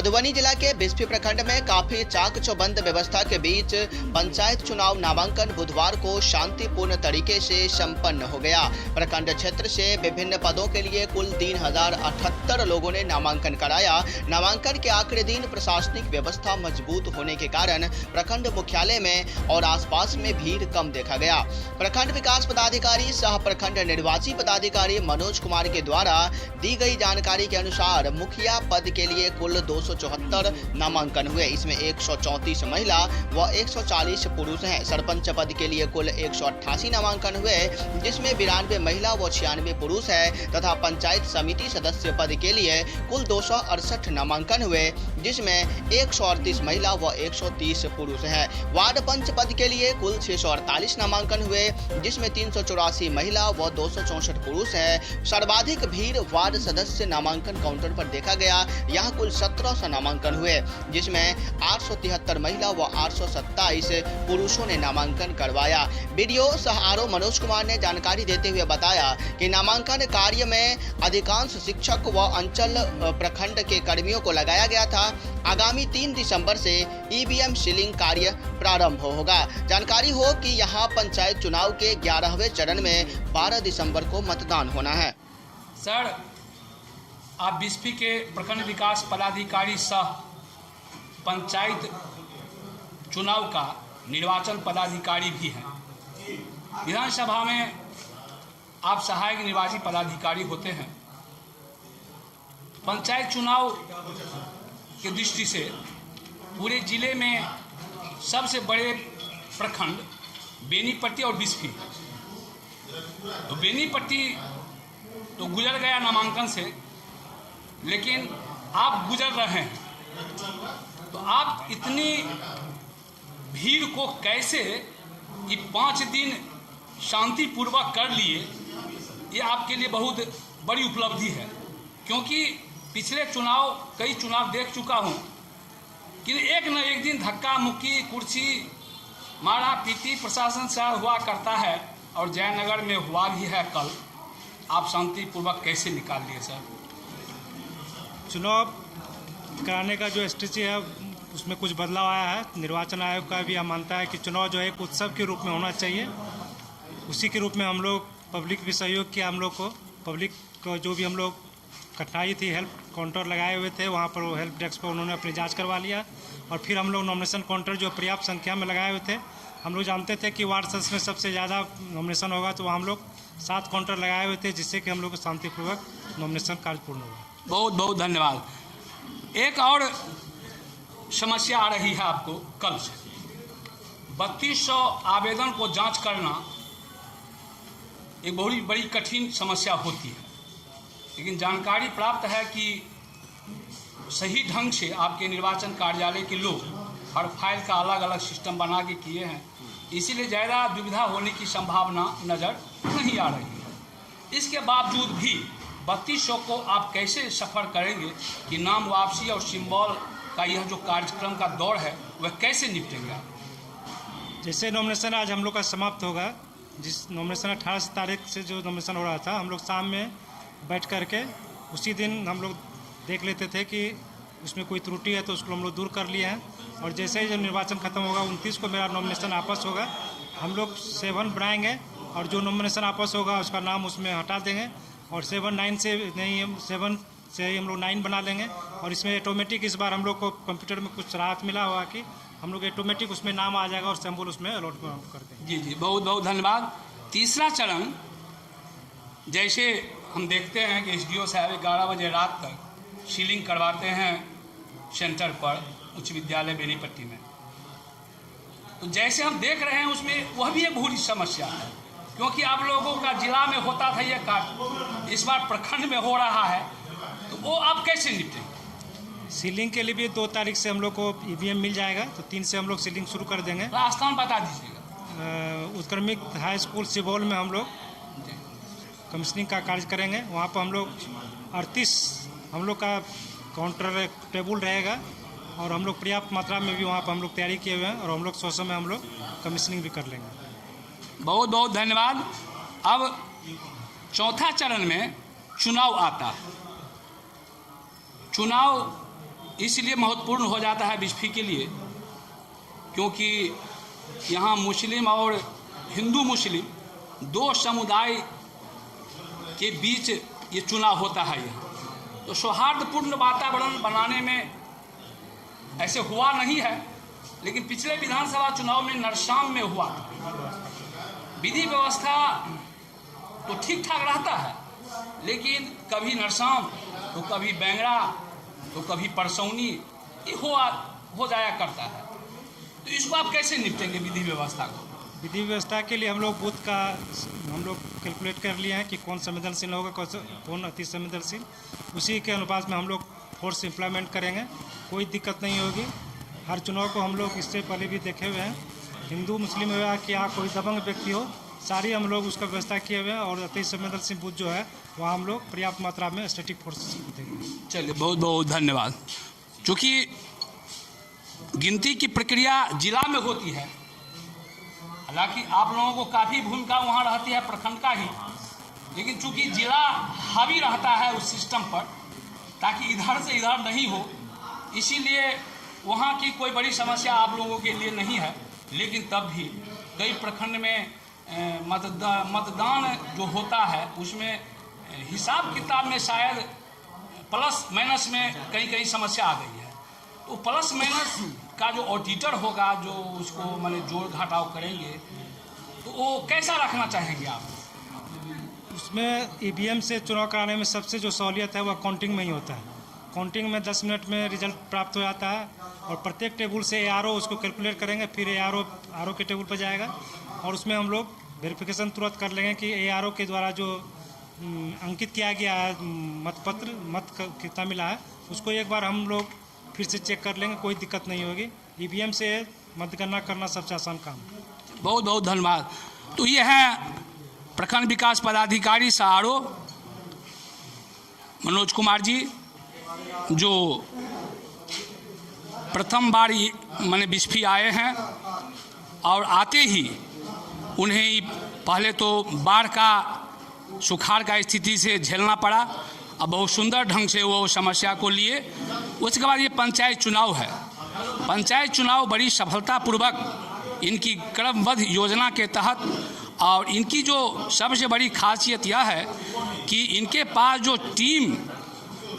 मधुबनी जिला के बिस्फी प्रखंड में काफी चाक चौबंद व्यवस्था के बीच पंचायत चुनाव नामांकन बुधवार को शांतिपूर्ण तरीके से संपन्न हो गया। प्रखंड क्षेत्र से विभिन्न पदों के लिए कुल 3078 लोगों ने नामांकन कराया। नामांकन के आखिरी दिन प्रशासनिक व्यवस्था मजबूत होने के कारण प्रखंड मुख्यालय में और आसपास में भीड़ कम देखा गया। प्रखंड विकास पदाधिकारी सह प्रखंड निर्वाची पदाधिकारी मनोज कुमार के द्वारा दी गई जानकारी के अनुसार मुखिया पद के लिए कुल 274 नामांकन हुए। इसमें 134 महिला व 140 पुरुष हैं। सरपंच पद के लिए कुल 188 नामांकन हुए, जिसमें 92 महिला व 96 पुरुष है तथा पंचायत समिति सदस्य पद के लिए कुल 268 नामांकन हुए, जिसमें 138 महिला व 130 पुरुष हैं। वार्ड पंच पद के लिए कुल 648 नामांकन हुए, जिसमें 384 महिला व 264 पुरुष है। सर्वाधिक भीड़ वार्ड सदस्य नामांकन काउंटर पर देखा गया। यहाँ कुल 1700 नामांकन हुए, जिसमें 873 महिला व 827 पुरुषों ने नामांकन करवाया। बीडीओ सह आरओ मनोज कुमार ने जानकारी देते हुए बताया कि नामांकन कार्य में अधिकांश शिक्षक व अंचल प्रखंड के कर्मियों को लगाया गया था। आगामी 3 दिसंबर से ईवीएम सीलिंग कार्य प्रारंभ होगा। जानकारी हो कि यहाँ पंचायत चुनाव के 11वें चरण में 12 दिसंबर को मतदान होना है। सर, आप बिस्फी के प्रखंड विकास पदाधिकारी सह पंचायत चुनाव का निर्वाचन पदाधिकारी भी हैं। विधानसभा में आप सहायक निर्वाची पदाधिकारी होते हैं। पंचायत चुनाव की दृष्टि से पूरे जिले में सबसे बड़े प्रखंड बेनीपट्टी और बिस्फी। तो बेनीपट्टी तो गुजर गया नामांकन से, लेकिन आप गुजर रहे हैं, तो आप इतनी भीड़ को कैसे ये 5 दिन शांतिपूर्वक कर लिए, ये आपके लिए बहुत बड़ी उपलब्धि है। क्योंकि पिछले चुनाव कई चुनाव देख चुका हूँ कि एक न एक दिन धक्का मुक्की, कुर्सी मारा पीटी प्रशासन से हुआ करता है, और जयनगर में हुआ भी है कल। आप शांतिपूर्वक कैसे निकाल लिए सर? चुनाव कराने का जो स्ट्रेटजी है उसमें कुछ बदलाव आया है। निर्वाचन आयोग का भी यह मानता है कि चुनाव जो है एक उत्सव के रूप में होना चाहिए। उसी के रूप में हम लोग पब्लिक भी सहयोग किया। हम लोग को पब्लिक को जो भी हम लोग कठिनाई थी, हेल्प काउंटर लगाए हुए थे, वहाँ पर वो हेल्प डेस्क पर उन्होंने अपनी जांच करवा लिया। और फिर हम लोग नॉमिनेशन काउंटर जो पर्याप्त संख्या में लगाए हुए थे, हम लोग जानते थे कि वार्ड सदस्य में सबसे ज़्यादा नॉमिनेशन होगा, तो हम लोग 7 काउंटर लगाए हुए थे, जिससे कि हम लोग शांतिपूर्वक नॉमिनेशन कार्य पूर्ण हुआ। बहुत बहुत धन्यवाद। एक और समस्या आ रही है आपको कल से। 3200 आवेदन को जांच करना एक बहुत बड़ी कठिन समस्या होती है, लेकिन जानकारी प्राप्त है कि सही ढंग से आपके निर्वाचन कार्यालय के लोग हर फाइल का अलग अलग सिस्टम बना के किए हैं, इसीलिए ज़्यादा दुविधा होने की संभावना नज़र नहीं आ रही है। इसके बावजूद भी 3200 को आप कैसे सफ़र करेंगे कि नाम वापसी और सिंबल का यह जो कार्यक्रम का दौर है वह कैसे निपटेंगे आप? जैसे नॉमिनेशन आज हम लोग का समाप्त होगा, जिस नॉमिनेशन 18 तारीख से जो नॉमिनेशन हो रहा था, हम लोग शाम में बैठ करके उसी दिन हम लोग देख लेते थे कि उसमें कोई त्रुटि है तो उसको हम लोग दूर कर लिए हैं। और जैसे ही जब निर्वाचन खत्म होगा 29 को मेरा नॉमिनेशन आपस होगा, हम लोग 7 बनाएंगे और जो नॉमिनेशन आपस होगा उसका नाम उसमें हटा देंगे। और 7 9 से नहीं, 7 से ही हम लोग 9 बना लेंगे। और इसमें ऑटोमेटिक इस बार हम लोग को कंप्यूटर में कुछ राहत मिला हुआ कि हम लोग ऑटोमेटिक उसमें नाम आ जाएगा और सिंबल उसमें अलॉट कर देंगे। जी जी, बहुत बहुत धन्यवाद। तीसरा चरण, जैसे हम देखते हैं कि एसडीओ साहब 11 बजे रात तक सीलिंग करवाते हैं सेंटर पर उच्च विद्यालय बेनीपट्टी में, तो जैसे हम देख रहे हैं उसमें वह भी एक बड़ी समस्या है। क्योंकि आप लोगों का जिला में होता था यह कार्य, इस बार प्रखंड में हो रहा है, तो वो आप कैसे निपटेंगे? सीलिंग के लिए भी 2 तारीख से हम लोग को ईवीएम मिल जाएगा, तो 3 से हम लोग सीलिंग शुरू कर देंगे। स्थान बता दीजिएगा। उत्क्रमिक हाई स्कूल सिबौल में हम लोग कमीशनिंग का कार्य करेंगे। वहाँ पर हम लोग 38 हम लोग का काउंटर टेबल रहेगा, और हम लोग पर्याप्त मात्रा में भी वहाँ पर हम लोग तैयारी किए हुए हैं, और हम लोग 100 में हम लोग कमीशनिंग भी कर लेंगे। बहुत बहुत धन्यवाद। अब चौथा चरण में चुनाव आता है। चुनाव इसलिए महत्वपूर्ण हो जाता है बिस्फी के लिए, क्योंकि यहाँ मुस्लिम और हिंदू मुस्लिम दो समुदाय के बीच ये चुनाव होता है यहाँ। तो सौहार्दपूर्ण वातावरण बनाने में ऐसे हुआ नहीं है, लेकिन पिछले विधानसभा चुनाव में नरसाम में हुआ था। विधि व्यवस्था तो ठीक ठाक रहता है, लेकिन कभी नरसाम तो कभी बैंगड़ा तो कभी परसौनी ये हो जाया करता है। तो इसको आप कैसे निपटेंगे विधि व्यवस्था को? विधि व्यवस्था के लिए हम लोग बूथ का कैलकुलेट कर लिए हैं कि कौन संवेदनशील होगा, कौन अति संवेदनशील। उसी के अनुपात में हम लोग फोर्स इम्प्लीमेंट करेंगे, कोई दिक्कत नहीं होगी। हर चुनाव को हम लोग इससे पहले भी देखे हुए हैं, हिंदू मुस्लिम हुआ कि या कोई दबंग व्यक्ति हो, सारी हम लोग उसका व्यवस्था किए हुए हैं। और अति संवेदनशील बूथ जो है वहाँ हम लोग पर्याप्त मात्रा में स्टैटिक फोर्स देंगे। चलिए, बहुत बहुत धन्यवाद। चूँकि गिनती की प्रक्रिया जिला में होती है, हालांकि आप लोगों को काफ़ी भूमिका वहाँ रहती है प्रखंड का ही, लेकिन चूँकि जिला हावी रहता है उस सिस्टम पर, ताकि इधर से इधर नहीं हो, इसीलिए वहाँ की कोई बड़ी समस्या आप लोगों के लिए नहीं है। लेकिन तब भी कई प्रखंड में मतदान जो होता है उसमें हिसाब किताब में शायद प्लस माइनस में कहीं समस्या आ गई है। तो प्लस माइनस का जो ऑडिटर होगा, जो उसको माने जोड़ घटाव करेंगे, तो वो कैसा रखना चाहेंगे आप? उसमें ईवीएम से चुनाव कराने में सबसे जो सहूलियत है वह काउंटिंग में ही होता है। काउंटिंग में 10 मिनट में रिजल्ट प्राप्त हो जाता है और प्रत्येक टेबल से ARO उसको कैलकुलेट करेंगे, फिर ARO के टेबल पर जाएगा और उसमें हम लोग वेरिफिकेशन तुरंत कर लेंगे कि ARO के द्वारा जो अंकित किया गया है मतपत्र, मत कितना मिला है, उसको एक बार हम लोग फिर से चेक कर लेंगे, कोई दिक्कत नहीं होगी। ईवीएम से मतगणना करना सबसे आसान काम है। बहुत बहुत धन्यवाद। तो ये है प्रखंड विकास पदाधिकारी SRO मनोज कुमार जी, जो प्रथम बार मैंने बिस्फी आए हैं और आते ही उन्हें पहले तो बाढ़ का, सुखाड़ का स्थिति से झेलना पड़ा, अब बहुत सुंदर ढंग से वो समस्या को लिए। उसके बाद ये पंचायत चुनाव है। पंचायत चुनाव बड़ी सफलतापूर्वक इनकी क्रमबद्ध योजना के तहत, और इनकी जो सबसे बड़ी खासियत यह है कि इनके पास जो टीम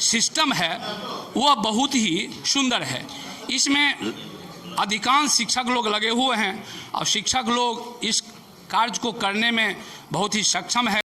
सिस्टम है वह बहुत ही सुंदर है। इसमें अधिकांश शिक्षक लोग लगे हुए हैं और शिक्षक लोग इस कार्य को करने में बहुत ही सक्षम है।